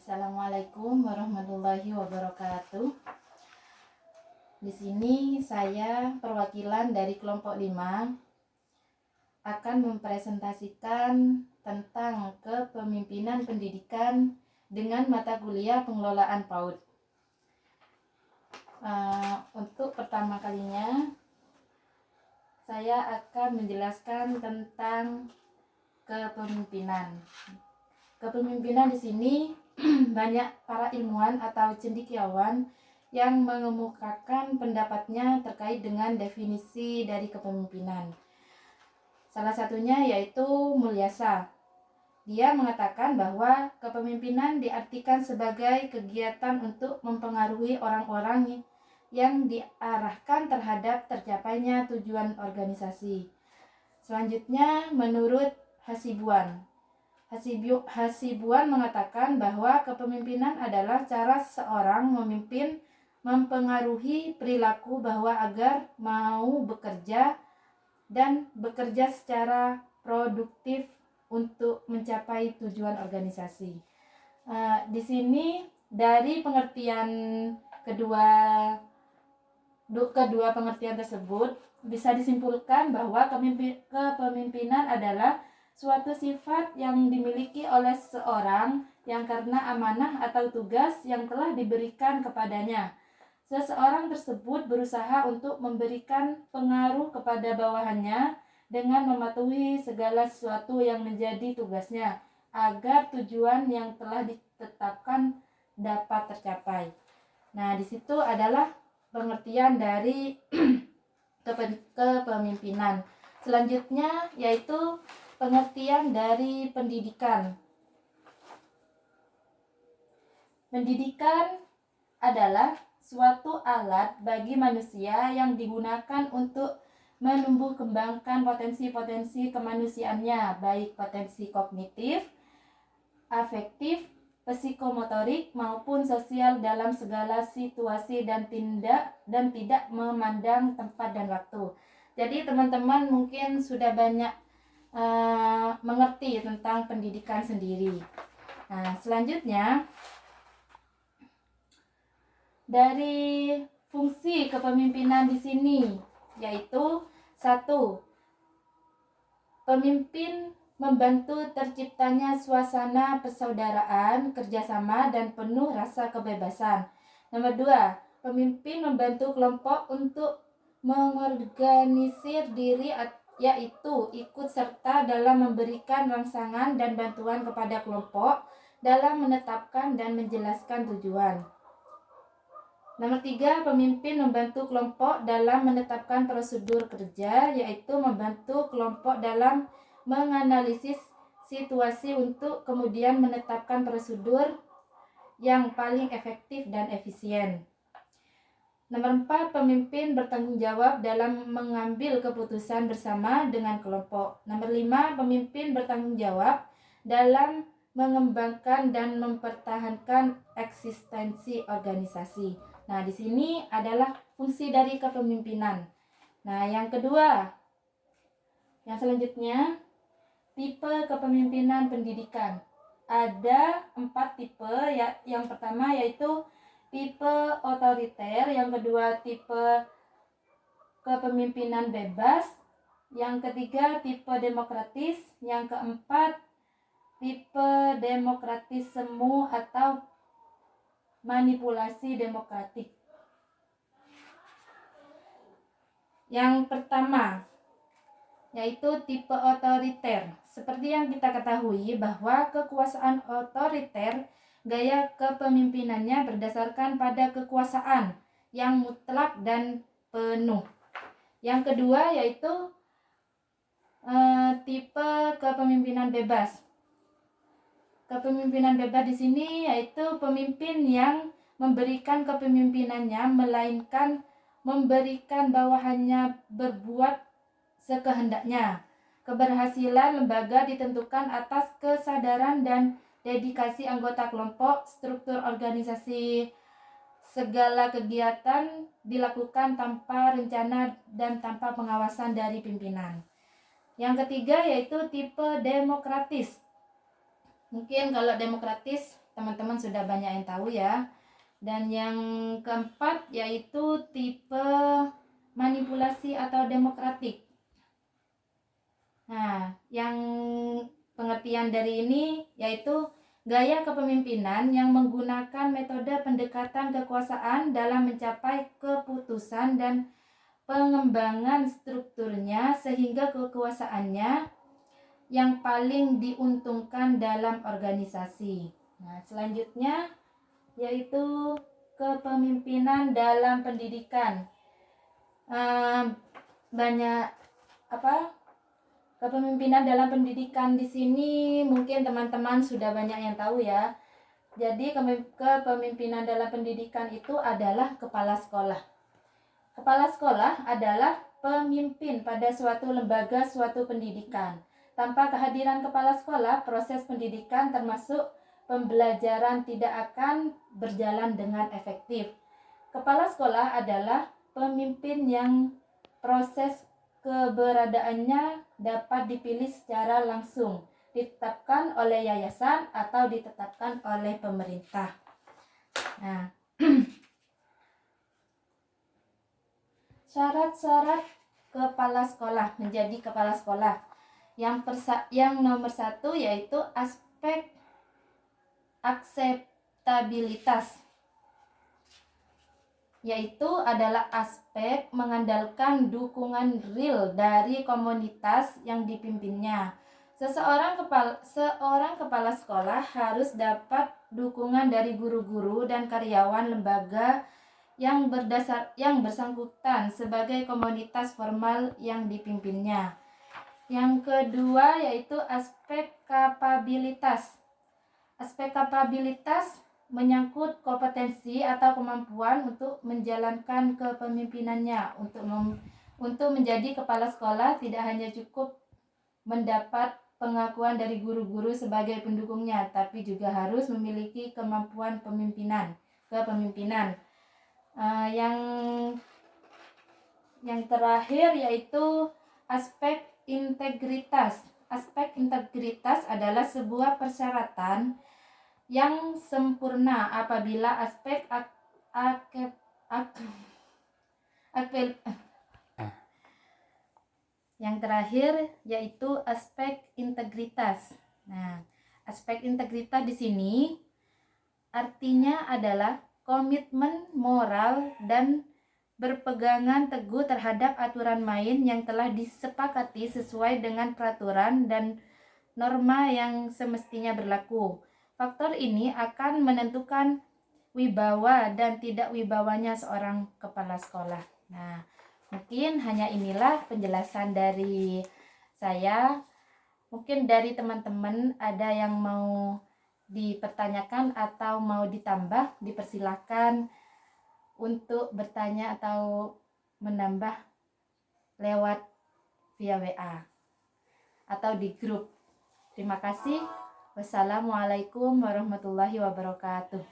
Assalamualaikum warahmatullahi wabarakatuh. Di sini saya perwakilan dari kelompok 5 akan mempresentasikan tentang kepemimpinan pendidikan dengan mata kuliah pengelolaan PAUD. Untuk pertama kalinya saya akan menjelaskan tentang kepemimpinan. Kepemimpinan di sini banyak para ilmuwan atau cendekiawan yang mengemukakan pendapatnya terkait dengan definisi dari kepemimpinan. Salah satunya yaitu Mulyasa. Dia mengatakan bahwa kepemimpinan diartikan sebagai kegiatan untuk mempengaruhi orang-orang yang diarahkan terhadap tercapainya tujuan organisasi. Selanjutnya, menurut Hasibuan mengatakan bahwa kepemimpinan adalah cara seorang memimpin mempengaruhi perilaku bahwa agar mau bekerja dan bekerja secara produktif untuk mencapai tujuan organisasi. Di sini dari pengertian kedua pengertian tersebut bisa disimpulkan bahwa kepemimpinan adalah suatu sifat yang dimiliki oleh seseorang yang karena amanah atau tugas yang telah diberikan kepadanya. Seseorang tersebut berusaha untuk memberikan pengaruh kepada bawahannya dengan mematuhi segala sesuatu yang menjadi tugasnya agar tujuan yang telah ditetapkan dapat tercapai. Nah, di situ adalah pengertian dari kepemimpinan. Selanjutnya yaitu pengertian dari pendidikan. Pendidikan adalah suatu alat bagi manusia yang digunakan untuk menumbuh kembangkan potensi-potensi kemanusiaannya, baik potensi kognitif, afektif, psikomotorik maupun sosial dalam segala situasi dan tidak memandang tempat dan waktu. Jadi teman-teman mungkin sudah banyak mengerti tentang pendidikan sendiri. Nah, selanjutnya dari fungsi kepemimpinan di sini yaitu 1. Pemimpin membantu terciptanya suasana persaudaraan, kerjasama, dan penuh rasa kebebasan. Nomor 2, pemimpin membantu kelompok untuk mengorganisir diri yaitu ikut serta dalam memberikan rangsangan dan bantuan kepada kelompok dalam menetapkan dan menjelaskan tujuan. Nomor 3, pemimpin membantu kelompok dalam menetapkan prosedur kerja, yaitu membantu kelompok dalam menganalisis situasi untuk kemudian menetapkan prosedur yang paling efektif dan efisien. Nomor 4, pemimpin bertanggung jawab dalam mengambil keputusan bersama dengan kelompok. Nomor 5, pemimpin bertanggung jawab dalam mengembangkan dan mempertahankan eksistensi organisasi. Nah, di sini adalah fungsi dari kepemimpinan. Nah, yang kedua, yang selanjutnya, tipe kepemimpinan pendidikan. Ada 4 tipe. Yang pertama yaitu tipe otoriter, yang kedua tipe kepemimpinan bebas, yang ketiga tipe demokratis, yang keempat tipe demokratis semu atau manipulasi demokratik. Yang pertama yaitu tipe otoriter. Seperti yang kita ketahui bahwa kekuasaan otoriter gaya kepemimpinannya berdasarkan pada kekuasaan yang mutlak dan penuh. Yang kedua yaitu tipe kepemimpinan bebas. Kepemimpinan bebas di sini yaitu pemimpin yang memberikan kepemimpinannya melainkan memberikan bawahannya berbuat sekehendaknya. Keberhasilan lembaga ditentukan atas kesadaran dan dedikasi anggota kelompok. Struktur organisasi segala kegiatan dilakukan tanpa rencana dan tanpa pengawasan dari pimpinan. Yang ketiga yaitu tipe demokratis. Mungkin kalau demokratis teman-teman sudah banyak yang tahu ya. Dan yang keempat yaitu tipe manipulasi atau demokratik. Nah, yang pengertian dari ini yaitu gaya kepemimpinan yang menggunakan metode pendekatan kekuasaan dalam mencapai keputusan dan pengembangan strukturnya sehingga kekuasaannya yang paling diuntungkan dalam organisasi. Nah, selanjutnya yaitu kepemimpinan dalam pendidikan. Banyak kepemimpinan dalam pendidikan di sini mungkin teman-teman sudah banyak yang tahu ya. Jadi kepemimpinan dalam pendidikan itu adalah kepala sekolah. Kepala sekolah adalah pemimpin pada suatu lembaga, suatu pendidikan. Tanpa kehadiran kepala sekolah, proses pendidikan termasuk pembelajaran tidak akan berjalan dengan efektif. Kepala sekolah adalah pemimpin yang proses keberadaannya dapat dipilih secara langsung, ditetapkan oleh yayasan atau ditetapkan oleh pemerintah. Nah, syarat-syarat kepala sekolah menjadi kepala sekolah. Yang nomor 1 yaitu aspek akseptabilitas, yaitu adalah aspek mengandalkan dukungan real dari komunitas yang dipimpinnya. Seorang kepala sekolah harus dapat dukungan dari guru-guru dan karyawan lembaga yang bersangkutan sebagai komunitas formal yang dipimpinnya. Yang kedua yaitu aspek kapabilitas. Aspek kapabilitas menyangkut kompetensi atau kemampuan untuk menjalankan kepemimpinannya. Untuk menjadi kepala sekolah tidak hanya cukup mendapat pengakuan dari guru-guru sebagai pendukungnya, tapi juga harus memiliki kemampuan kepemimpinan. Yang terakhir yaitu aspek integritas. Aspek integritas adalah sebuah persyaratan yang sempurna apabila aspek yang terakhir yaitu aspek integritas. Nah, aspek integritas di sini artinya adalah komitmen moral dan berpegangan teguh terhadap aturan main yang telah disepakati sesuai dengan peraturan dan norma yang semestinya berlaku. Faktor ini akan menentukan wibawa dan tidak wibawanya seorang kepala sekolah. Nah, mungkin hanya inilah penjelasan dari saya. Mungkin dari teman-teman ada yang mau dipertanyakan atau mau ditambah, dipersilakan untuk bertanya atau menambah lewat via WA atau di grup. Terima kasih. Wassalamualaikum warahmatullahi wabarakatuh.